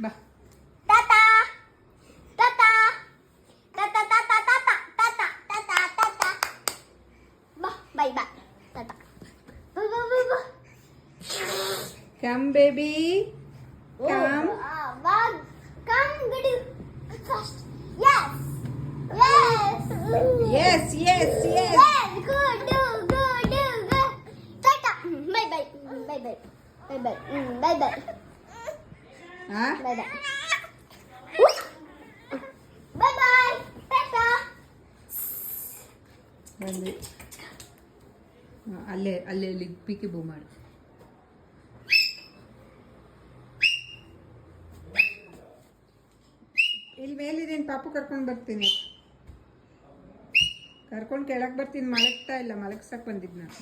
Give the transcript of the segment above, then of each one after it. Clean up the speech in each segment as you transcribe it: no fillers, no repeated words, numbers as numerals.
ಬಾ Tata. Tata. Tata tata tata tata tata tata. Bye bye. Tata. Bye. Come baby come Come good fast. Yes. Yes. Yes yes yes Yes. Good. Tata. Bye bye. Bye. ಹಾ Bye. Bye. Tata. ಬಂದ್ವಿ ಅಲ್ಲೇ ಪೀಕಿ ಬೂ ಮಾಡು ಇಲ್ಲಿ ಮೇಲಿದೇನು ಪಾಪು ಕರ್ಕೊಂಡು ಬರ್ತೀನಿ ಕರ್ಕೊಂಡು ಕೆಳಗೆ ಬರ್ತೀನಿ ಮಲಗ್ತಾ ಇಲ್ಲ ಮಲಗ್ಸಕ್ಕೆ ಬಂದಿದ್ದು ನಾನು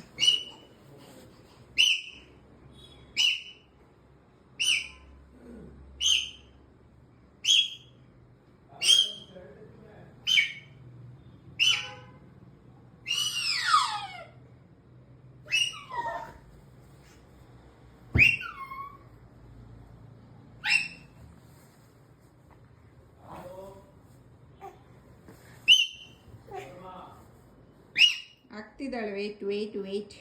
ಆಗ್ತಿದ್ದಾಳೆ ವೆಯ್ಟ್